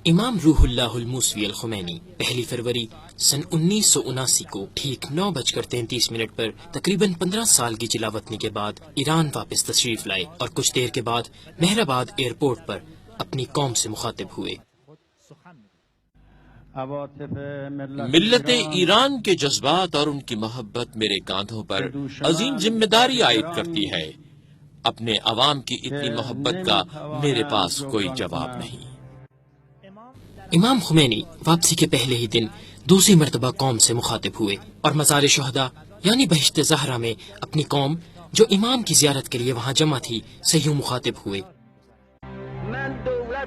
امام روح اللہ الموسوی الخمینی 1 فروری سن 1979 کو ٹھیک 9:33 پر تقریباً 15 سال کی جلا وطنی کے بعد ایران واپس تشریف لائے اور کچھ دیر کے بعد مہرآباد ایئرپورٹ پر اپنی قوم سے مخاطب ہوئے۔ ملت ایران کے جذبات اور ان کی محبت میرے کاندھوں پر عظیم ذمہ داری عائد کرتی ہے۔ اپنے عوام کی اتنی محبت کا میرے پاس کوئی جواب نہیں۔ امام خمینی واپسی کے پہلے ہی دن دوسری مرتبہ قوم سے مخاطب ہوئے اور مزار شہداء یعنی بہشت زہرا میں اپنی قوم جو امام کی زیارت کے لیے وہاں جمع تھی سے یوں مخاطب ہوئے۔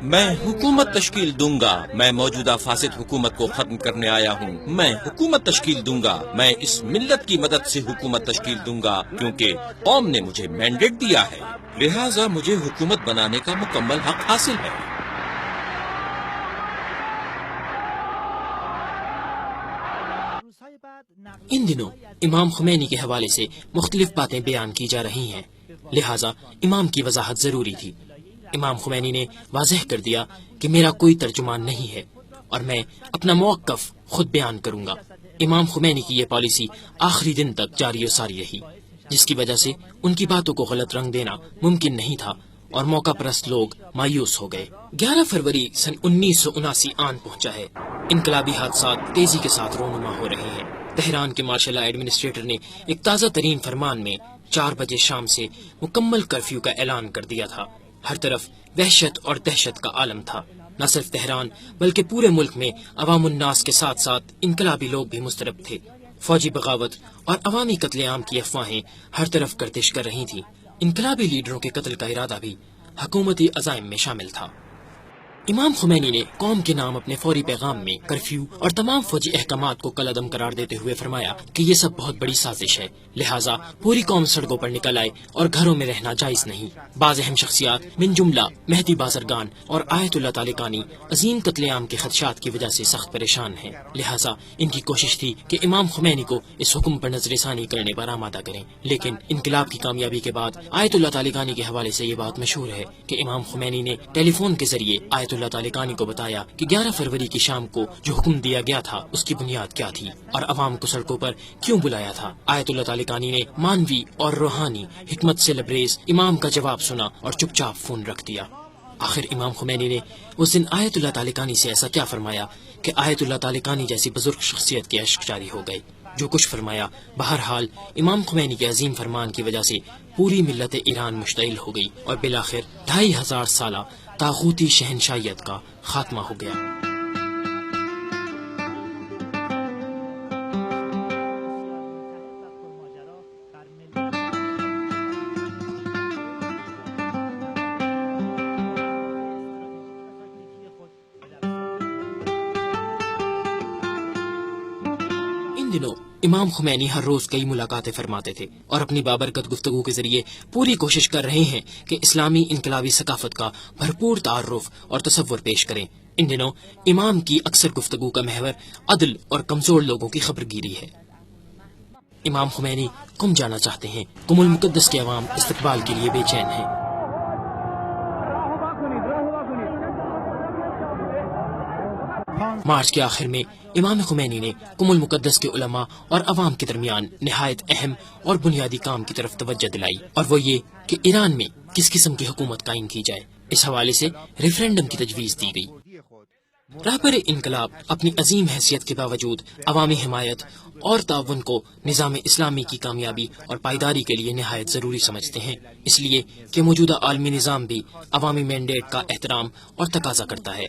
میں حکومت تشکیل دوں گا، میں موجودہ فاسد حکومت کو ختم کرنے آیا ہوں، میں حکومت تشکیل دوں گا، میں اس ملت کی مدد سے حکومت تشکیل دوں گا کیونکہ قوم نے مجھے مینڈیٹ دیا ہے، لہٰذا مجھے حکومت بنانے کا مکمل حق حاصل ہے۔ ان دنوں امام خمینی کے حوالے سے مختلف باتیں بیان کی جا رہی ہیں، لہٰذا امام کی وضاحت ضروری تھی۔ امام خمینی نے واضح کر دیا کہ میرا کوئی ترجمان نہیں ہے اور میں اپنا موقف خود بیان کروں گا۔ امام خمینی کی یہ پالیسی آخری دن تک جاری و ساری رہی، جس کی وجہ سے ان کی باتوں کو غلط رنگ دینا ممکن نہیں تھا اور موقع پرست لوگ مایوس ہو گئے۔ 11 فروری سن 1979 آن پہنچا ہے۔ انقلابی حادثات تیزی کے ساتھ رونما ہو رہے ہیں۔ تہران کے مارشل لا ایڈمنسٹریٹر نے ایک تازہ ترین فرمان میں 4 بجے شام سے مکمل کرفیو کا اعلان کر دیا تھا۔ ہر طرف وحشت اور دہشت کا عالم تھا۔ نہ صرف تہران بلکہ پورے ملک میں عوام الناس کے ساتھ ساتھ انقلابی لوگ بھی مضطرب تھے۔ فوجی بغاوت اور عوامی قتل عام کی افواہیں ہر طرف گردش کر رہی تھیں۔ انقلابی لیڈروں کے قتل کا ارادہ بھی حکومتی عزائم میں شامل تھا۔ امام خمینی نے قوم کے نام اپنے فوری پیغام میں کرفیو اور تمام فوجی احکامات کو کالعدم قرار دیتے ہوئے فرمایا کہ یہ سب بہت بڑی سازش ہے، لہٰذا پوری قوم سڑکوں پر نکل آئے اور گھروں میں رہنا جائز نہیں۔ بعض اہم شخصیات من جملہ مہدی بازرگان اور آیت اللہ طالقانی عظیم قتل عام کے خدشات کی وجہ سے سخت پریشان ہیں، لہٰذا ان کی کوشش تھی کہ امام خمینی کو اس حکم پر نظر ثانی کرنے پر آمادہ کریں۔ لیکن انقلاب کی کامیابی کے بعد آیت اللہ طالقانی کے حوالے سے یہ بات مشہور ہے کہ امام خمینی نے ٹیلی فون کے ذریعے آیت اللہ طالقانی کو بتایا کہ 11 فروری کی شام کو جو حکم دیا گیا تھا اس کی بنیاد کیا تھی اور عوام کو سڑکوں پر کیوں بلایا تھا۔ آیت اللہ طالقانی نے مانوی اور روحانی حکمت سے لبریز امام کا جواب سنا اور چپ چاپ فون رکھ دیا۔ آخر امام خمینی نے اس دن آیت اللہ طالقانی سے ایسا کیا فرمایا کہ آیت اللہ طالقانی جیسی بزرگ شخصیت کے اشک جاری ہو گئے۔ جو کچھ فرمایا، بہرحال امام خمینی کے عظیم فرمان کی وجہ سے پوری ملت ایران مشتعل ہو گئی اور بالآخر 2500 سالہ طاغوتی شہنشاہیت کا خاتمہ ہو گیا۔ ان دنوں امام خمینی ہر روز کئی ملاقاتیں فرماتے تھے اور اپنی بابرکت گفتگو کے ذریعے پوری کوشش کر رہے ہیں کہ اسلامی انقلابی ثقافت کا بھرپور تعارف اور تصور پیش کریں۔ ان دنوں امام کی اکثر گفتگو کا محور عدل اور کمزور لوگوں کی خبر گیری ہے۔ امام خمینی قم جانا چاہتے ہیں، قم المقدس کے عوام استقبال کے لیے بے چین ہیں۔ مارچ کے آخر میں امام خمینی نے قم المقدس کے علماء اور عوام کے درمیان نہایت اہم اور بنیادی کام کی طرف توجہ دلائی، اور وہ یہ کہ ایران میں کس قسم کی حکومت قائم کی جائے۔ اس حوالے سے ریفرینڈم کی تجویز دی گئی۔ رہبر انقلاب اپنی عظیم حیثیت کے باوجود عوامی حمایت اور تعاون کو نظام اسلامی کی کامیابی اور پائیداری کے لیے نہایت ضروری سمجھتے ہیں، اس لیے کہ موجودہ عالمی نظام بھی عوامی مینڈیٹ کا احترام اور تقاضا کرتا ہے۔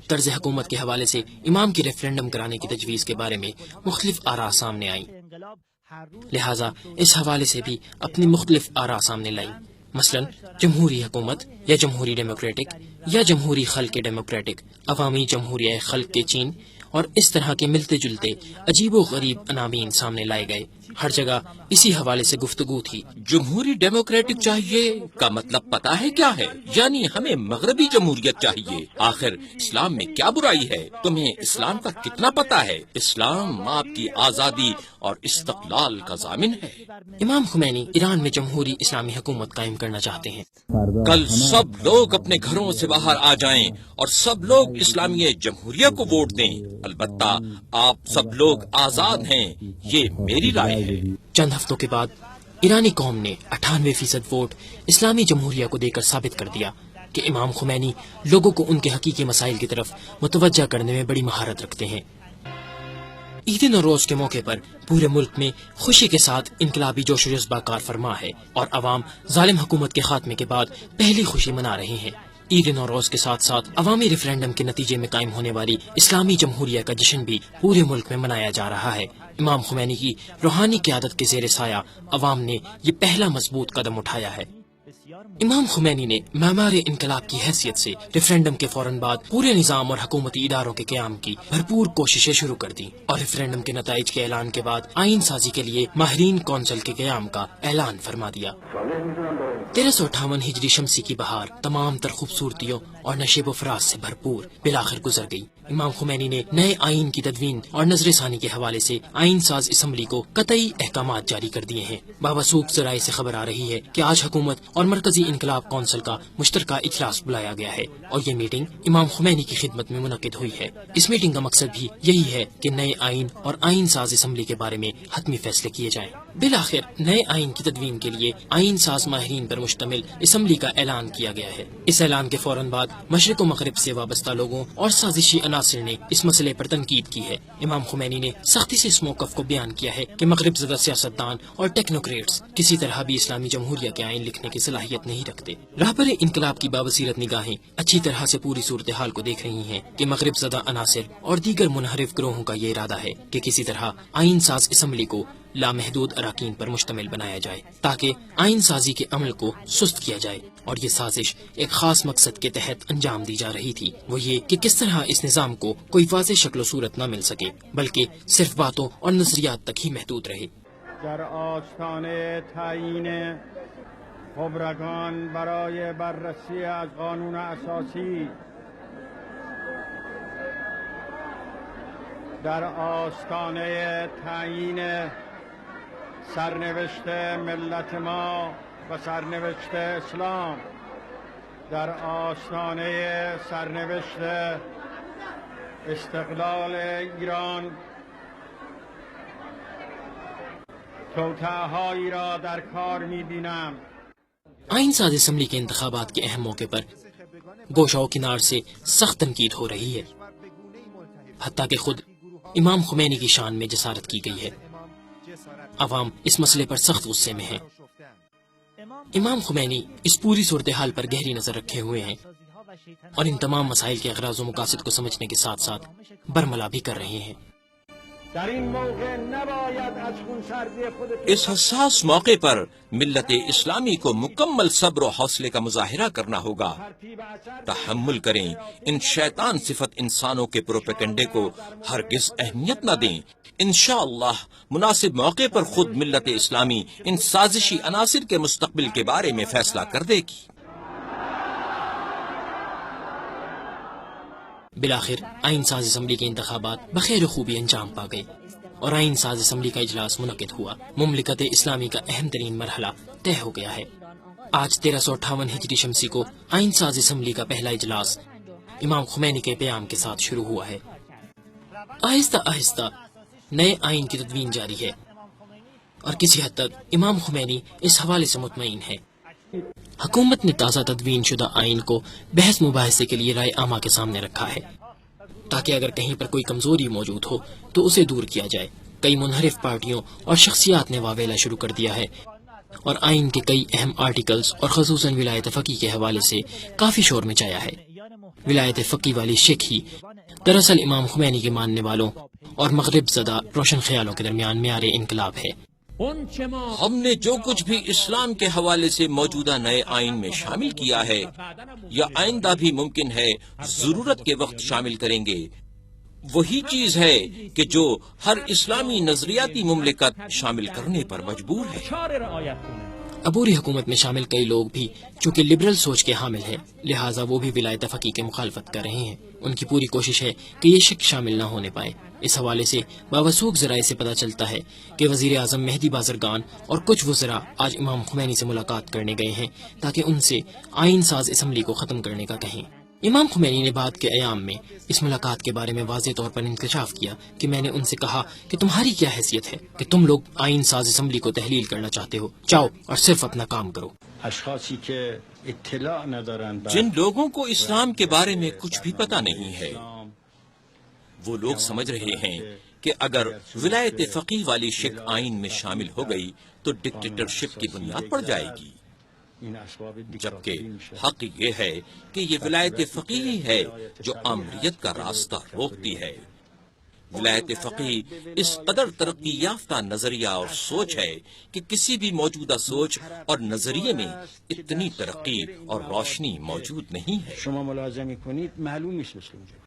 طرز حکومت کے حوالے سے امام کی ریفرینڈم کرانے کی تجویز کے بارے میں مختلف آراء سامنے آئیں، لہٰذا اس حوالے سے بھی اپنی مختلف آراء سامنے لائیں، مثلا جمہوری حکومت یا جمہوری ڈیموکریٹک یا جمہوری خلق ڈیموکریٹک، عوامی جمہوریہ خلق کے چین، اور اس طرح کے ملتے جلتے عجیب و غریب عناوین سامنے لائے گئے۔ ہر جگہ اسی حوالے سے گفتگو تھی۔ جمہوری ڈیموکریٹک چاہیے کا مطلب پتا ہے کیا ہے؟ یعنی ہمیں مغربی جمہوریت چاہیے۔ آخر اسلام میں کیا برائی ہے؟ تمہیں اسلام کا کتنا پتا ہے؟ اسلام آپ کی آزادی اور استقلال کا ضامن ہے۔ امام خمینی ایران میں جمہوری اسلامی حکومت قائم کرنا چاہتے ہیں۔ کل سب لوگ اپنے گھروں سے باہر آ جائیں اور سب لوگ اسلامی جمہوریہ کو ووٹ دیں۔ البتہ آپ سب لوگ آزاد ہیں، یہ میری رائے ہے۔ چند ہفتوں کے بعد ایرانی قوم نے 98% ووٹ اسلامی جمہوریہ کو دے کر ثابت کر دیا کہ امام خمینی لوگوں کو ان کے حقیقی مسائل کی طرف متوجہ کرنے میں بڑی مہارت رکھتے ہیں۔ عید نوروز کے موقع پر پورے ملک میں خوشی کے ساتھ انقلابی جوش و جذبہ کار فرما ہے اور عوام ظالم حکومت کے خاتمے کے بعد پہلی خوشی منا رہے ہیں۔ عید نوروز کے ساتھ ساتھ عوامی ریفرینڈم کے نتیجے میں قائم ہونے والی اسلامی جمہوریہ کا جشن بھی پورے ملک میں منایا جا رہا ہے۔ امام خمینی کی روحانی قیادت کے زیر سایہ عوام نے یہ پہلا مضبوط قدم اٹھایا ہے۔ امام خمینی نے معمار انقلاب کی حیثیت سے ریفرینڈم کے فوراً بعد پورے نظام اور حکومتی اداروں کے قیام کی بھرپور کوششیں شروع کر دی اور ریفرینڈم کے نتائج کے اعلان کے بعد آئین سازی کے لیے ماہرین کونسل کے قیام کا اعلان فرما دیا۔ 1358 ہجری شمسی کی بہار تمام تر خوبصورتیوں اور نشیب و فراز سے بھرپور بالآخر گزر گئی۔ امام خمینی نے نئے آئین کی تدوین اور نظر ثانی کے حوالے سے آئین ساز اسمبلی کو قطعی احکامات جاری کر دیے ہیں۔ بابسوخ ذرائع سے خبر آ رہی ہے کہ آج حکومت اور مرکزی انقلاب کونسل کا مشترکہ اجلاس بلایا گیا ہے اور یہ میٹنگ امام خمینی کی خدمت میں منعقد ہوئی ہے۔ اس میٹنگ کا مقصد بھی یہی ہے کہ نئے آئین اور آئین ساز اسمبلی کے بارے میں حتمی فیصلے کیے جائیں۔ بالآخر نئے آئین کی تدوین کے لیے آئین ساز ماہرین پر مشتمل اسمبلی کا اعلان کیا گیا ہے۔ اس اعلان کے فوراً بعد مشرق و مغرب سے وابستہ لوگوں اور سازشی عناصر نے اس مسئلے پر تنقید کی ہے۔ امام خمینی نے سختی سے اس موقف کو بیان کیا ہے کہ مغرب زدہ سیاستدان اور ٹیکنوکریٹس کسی طرح بھی اسلامی جمہوریہ کے آئین لکھنے کی صلاحیت نہیں رکھتے۔ رہبر انقلاب کی بابصیرت نگاہیں اچھی طرح سے پوری صورتحال کو دیکھ رہی ہیں کہ مغرب زدہ عناصر اور دیگر منحرف گروہوں کا یہ ارادہ ہے کہ کسی طرح آئین ساز اسمبلی کو لامحدود اراکین پر مشتمل بنایا جائے تاکہ آئین سازی کے عمل کو سست کیا جائے، اور یہ سازش ایک خاص مقصد کے تحت انجام دی جا رہی تھی، وہ یہ کہ کس طرح اس نظام کو کوئی واضح شکل و صورت نہ مل سکے بلکہ صرف باتوں اور نظریات تک ہی محدود رہے۔ در آستانه تعیین خبرگان برای بررسی از قانون اساسی، در آستانه تعیین سرنوشت ملت ما و سرنوشت اسلام، در آستانه سرنوشت استقلال ایران توطئه‌هایی را در کار می‌بینم۔ آئین ساز اسمبلی کے انتخابات کے اہم موقع پر گوشہ و کنار سے سخت تنقید ہو رہی ہے، حتیٰ کہ خود امام خمینی کی شان میں جسارت کی گئی ہے۔ عوام اس مسئلے پر سخت غصے میں ہیں۔ امام خمینی اس پوری صورتحال پر گہری نظر رکھے ہوئے ہیں اور ان تمام مسائل کے اغراض و مقاصد کو سمجھنے کے ساتھ ساتھ برملا بھی کر رہے ہیں۔ در این موقع نباید از خونسردی خودتون اس حساس موقع پر ملت اسلامی کو مکمل صبر و حوصلے کا مظاہرہ کرنا ہوگا۔ تحمل کریں، ان شیطان صفت انسانوں کے پروپیگنڈے کو ہرگز اہمیت نہ دیں۔ انشاءاللہ مناسب موقع پر خود ملت اسلامی ان سازشی عناصر کے مستقبل کے بارے میں فیصلہ کر دے گی۔ بالآخر آئین ساز اسمبلی کے انتخابات بخیر و خوبی انجام پا گئے اور آئین ساز اسمبلی کا اجلاس منعقد ہوا۔ مملکت اسلامی کا اہم ترین مرحلہ طے ہو گیا ہے۔ آج 1358 ہجری شمسی کو آئین ساز اسمبلی کا پہلا اجلاس امام خمینی کے بیان کے ساتھ شروع ہوا ہے۔ آہستہ آہستہ نئے آئین کی تدوین جاری ہے اور کسی حد تک امام خمینی اس حوالے سے مطمئن ہے۔ حکومت نے تازہ تدوین شدہ آئین کو بحث مباحثے کے لیے رائے عامہ کے سامنے رکھا ہے تاکہ اگر کہیں پر کوئی کمزوری موجود ہو تو اسے دور کیا جائے۔ کئی منحرف پارٹیوں اور شخصیات نے واویلا شروع کر دیا ہے اور آئین کے کئی اہم آرٹیکلز اور خصوصاً ولایت فقی کے حوالے سے کافی شور مچایا ہے۔ ولایت فقی والی شک ہی دراصل امام خمینی کے ماننے والوں اور مغرب زدہ روشن خیالوں کے درمیان معیار انقلاب ہے۔ ہم نے جو کچھ بھی اسلام کے حوالے سے موجودہ نئے آئین میں شامل کیا ہے یا آئندہ بھی ممکن ہے ضرورت کے وقت شامل کریں گے، وہی چیز ہے کہ جو ہر اسلامی نظریاتی مملکت شامل کرنے پر مجبور ہے۔ عبوری حکومت میں شامل کئی لوگ بھی چونکہ لبرل سوچ کے حامل ہیں، لہٰذا وہ بھی ولایت فقیہ کی مخالفت کر رہے ہیں۔ ان کی پوری کوشش ہے کہ یہ شک شامل نہ ہونے پائے۔ اس حوالے سے باوثوق ذرائع سے پتہ چلتا ہے کہ وزیر اعظم مہدی بازرگان اور کچھ وزراء آج امام خمینی سے ملاقات کرنے گئے ہیں تاکہ ان سے آئین ساز اسمبلی کو ختم کرنے کا کہیں۔ امام خمینی نے بعد کے ایام میں اس ملاقات کے بارے میں واضح طور پر انکشاف کیا کہ میں نے ان سے کہا کہ تمہاری کیا حیثیت ہے کہ تم لوگ آئین ساز اسمبلی کو تحلیل کرنا چاہتے ہو، جاؤ اور صرف اپنا کام کرو۔ جن لوگوں کو اسلام کے بارے میں کچھ بھی پتہ نہیں ہے، وہ لوگ سمجھ رہے ہیں کہ اگر ولایت فقیہ والی شک آئین میں شامل ہو گئی تو ڈکٹیٹرشپ کی بنیاد پڑ جائے گی، جبکہ حق یہ ہے کہ یہ ولایت فقیہ ہے جو آمریت کا راستہ روکتی ہے۔ ولایت فقیہ اس قدر ترقی یافتہ نظریہ اور سوچ ہے کہ کسی بھی موجودہ سوچ اور نظریے میں اتنی ترقی اور روشنی موجود نہیں ہے۔ شما ملاحظه میکنید معلوم نیست مثل اونجا